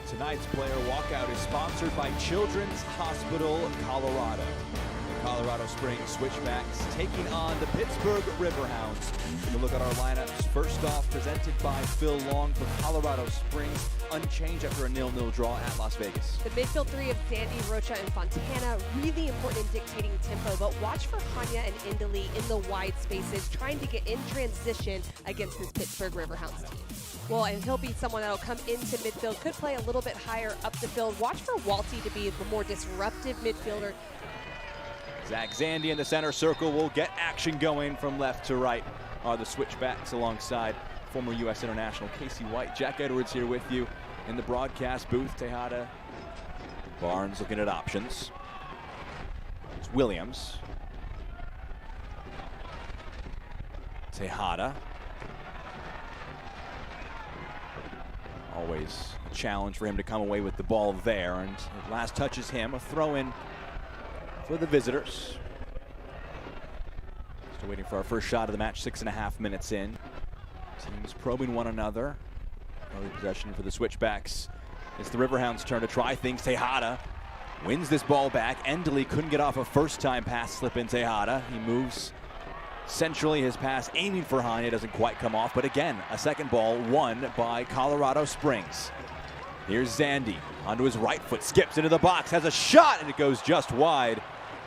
Tonight's player walkout is sponsored by Children's Hospital Colorado. The Colorado Springs Switchbacks taking on the Pittsburgh Riverhounds. We'll look at our lineups. First off, presented by Phil Long for Colorado Springs, unchanged after a 0-0 draw at Las Vegas. The midfield three of Zandi, Rocha, and Fontana, really important in dictating tempo, but watch for Hanya and Aidan in the wide spaces, trying to get in transition against this Pittsburgh Riverhounds team. Well, and he'll be someone that'll come into midfield, could play a little bit higher up the field. Watch for Wälti to be the more disruptive midfielder. Zach Zandi in the center circle will get action going from left to right. Are the Switchbacks alongside former U.S. international Casey White. Jack Edwards here with you in the broadcast booth. Tejada, Barnes looking at options. It's Williams. Tejada. Always a challenge for him to come away with the ball there, and at last touches him. A throw in for the visitors. Still waiting for our first shot of the match, 6.5 minutes in. Teams probing one another. Early possession for the Switchbacks. It's the Riverhounds' turn to try things. Tejada wins this ball back. Endley couldn't get off a first-time pass slip in Tejada. He moves centrally, his pass aiming for Hanya, doesn't quite come off, but again, a second ball won by Colorado Springs. Here's Zandi, onto his right foot, skips into the box, has a shot, and it goes just wide.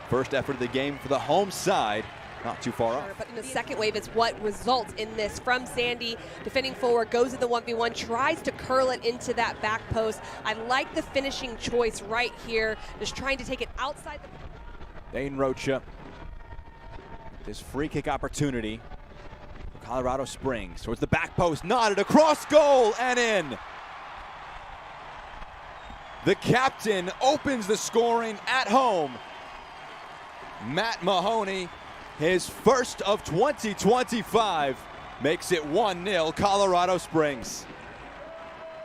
First effort of the game for the home side, not too far off. But in the second wave, it's what results in this from Zandi, defending forward, goes in the 1v1, tries to curl it into that back post. I like the finishing choice right here, just trying to take it outside the... Aidan Rocha. This free kick opportunity for Colorado Springs towards the back post, nodded across goal and in. The captain opens the scoring at home. Matt Mahoney, his first of 2025, makes it 1-0 Colorado Springs.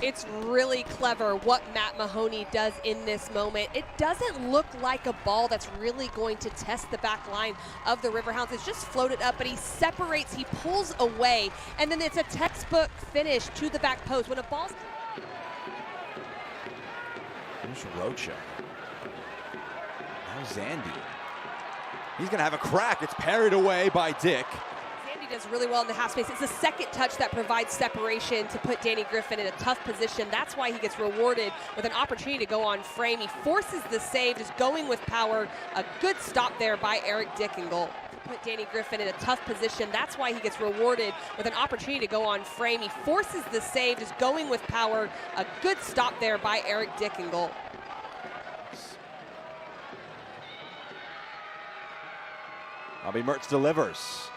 It's really clever what Matt Mahoney does in this moment. It doesn't look like a ball that's really going to test the back line of the Riverhounds. It's just floated up, but he separates, he pulls away, and then it's a textbook finish to the back post. When a ball's... Here's Rocha. Now Zandi. He's gonna have a crack. It's parried away by Dick. Zandi does really well in the half space. It's the second touch that provides separation to put Danny Griffin in a tough position. That's why he gets rewarded with an opportunity to go on frame. He forces the save, just going with power. A good stop there by Eric Dickingle. Put Danny Griffin in a tough position. That's why he gets rewarded with an opportunity to go on frame. He forces the save, just going with power. A good stop there by Eric Dickingle. Robbie Mertz delivers.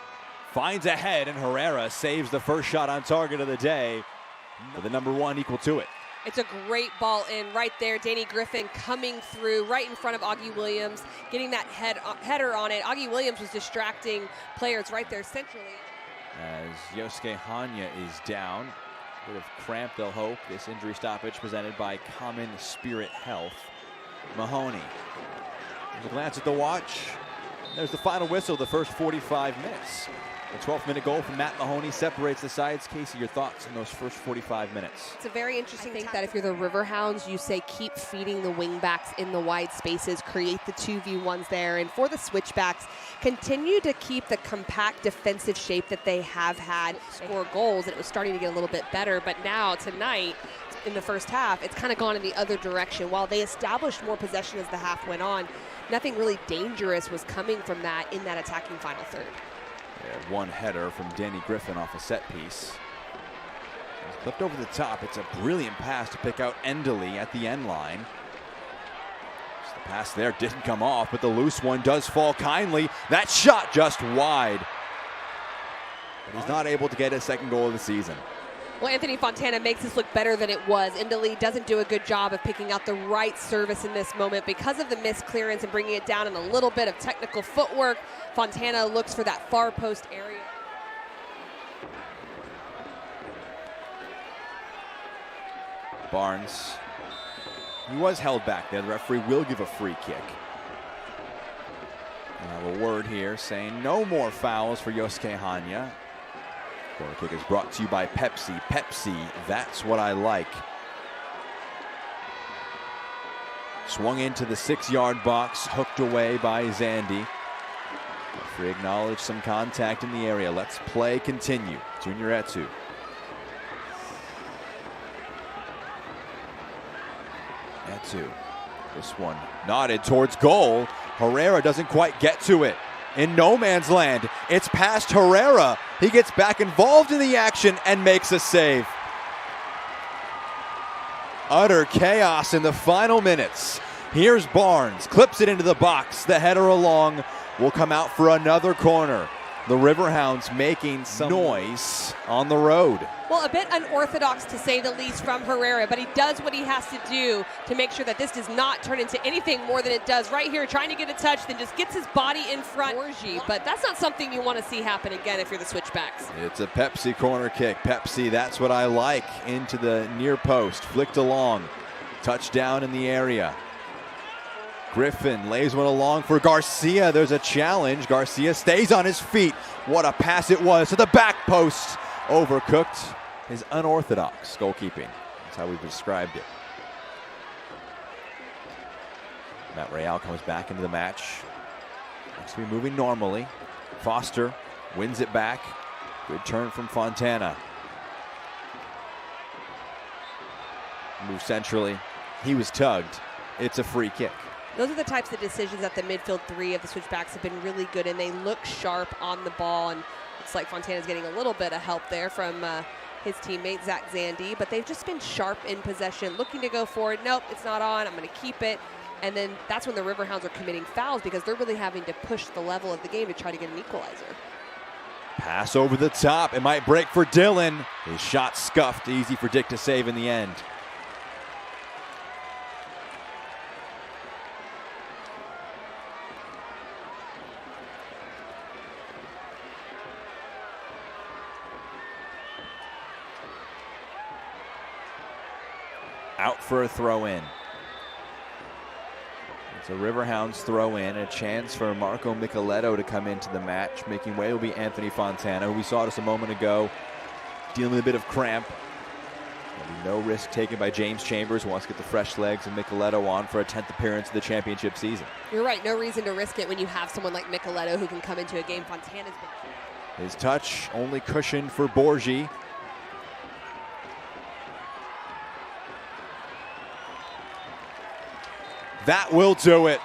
Finds a head, and Herrera saves the first shot on target of the day with the #1 equal to it. It's a great ball in right there. Danny Griffin coming through right in front of Augie Williams, getting that header on it. Augie Williams was distracting players right there centrally. As Yosuke Hanya is down, a bit of cramp, they'll hope. This injury stoppage presented by Common Spirit Health. Mahoney. There's a glance at the watch. There's the final whistle, the first 45 minutes. The 12th-minute goal from Matt Mahoney separates the sides. Casey, your thoughts on those first 45 minutes? It's a very interesting thing that if you're the Riverhounds, you say keep feeding the wingbacks in the wide spaces, create the 2v1s there. And for the Switchbacks, continue to keep the compact defensive shape that they have had, score goals, and it was starting to get a little bit better. But now, tonight, in the first half, it's kind of gone in the other direction. While they established more possession as the half went on, nothing really dangerous was coming from that in that attacking final third. Yeah, one header from Danny Griffin off a set piece. It's clipped over the top. It's a brilliant pass to pick out Endley at the end line. Just the pass there didn't come off, but the loose one does fall kindly. That shot just wide. But he's not able to get his second goal of the season. Well, Anthony Fontana makes this look better than it was. Endley doesn't do a good job of picking out the right service in this moment because of the missed clearance and bringing it down and a little bit of technical footwork. Fontana looks for that far post area. Barnes. He was held back there. The referee will give a free kick. And I have a word here saying no more fouls for Yosuke Hanya. Corner kick is brought to you by Pepsi. Pepsi, that's what I like. Swung into the 6-yard box, hooked away by Zandi. Referee acknowledged some contact in the area. Let's play continue. Junior Etu. Etu. This one nodded towards goal. Herrera doesn't quite get to it. In no man's land, it's past Herrera. He gets back involved in the action and makes a save. Utter chaos in the final minutes. Here's Barnes, clips it into the box. The header along will come out for another corner. The Riverhounds making some noise on the road. Well, a bit unorthodox to say the least from Herrera, but he does what he has to do to make sure that this does not turn into anything more than it does right here, trying to get a touch, then just gets his body in front. Bouregy, but that's not something you want to see happen again if you're the Switchbacks. It's a Pepsi corner kick. Pepsi, that's what I like. Into the near post, flicked along. Touchdown in the area. Griffin lays one along for Garcia. There's a challenge. Garcia stays on his feet. What a pass it was to the back post. Overcooked. His unorthodox goalkeeping. That's how we've described it. Matt Real comes back into the match. Looks to be moving normally. Foster wins it back. Good turn from Fontana. Move centrally. He was tugged. It's a free kick. Those are the types of decisions that the midfield three of the Switchbacks have been really good in. They look sharp on the ball, and it's like Fontana's getting a little bit of help there from his teammate, Zach Zandi, but they've just been sharp in possession, looking to go forward. Nope, it's not on. I'm going to keep it. And then that's when the Riverhounds are committing fouls because they're really having to push the level of the game to try to get an equalizer. Pass over the top. It might break for Dhillon. His shot scuffed. Easy for Dick to save in the end. Out for a throw-in. It's a Riverhounds throw-in, a chance for Marco Micheletto to come into the match. Making way will be Anthony Fontana, who we saw just a moment ago, dealing with a bit of cramp. There'll be no risk taken by James Chambers, who wants to get the fresh legs of Micheletto on for a 10th appearance of the championship season. You're right, no reason to risk it when you have someone like Micheletto who can come into a game. Fontana's been... His touch only cushioned for Bouregy. That will do it.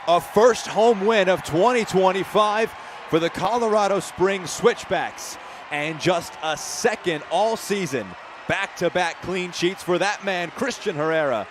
A first home win of 2025 for the Colorado Springs Switchbacks. And just a second all season back-to-back clean sheets for that man, Christian Herrera.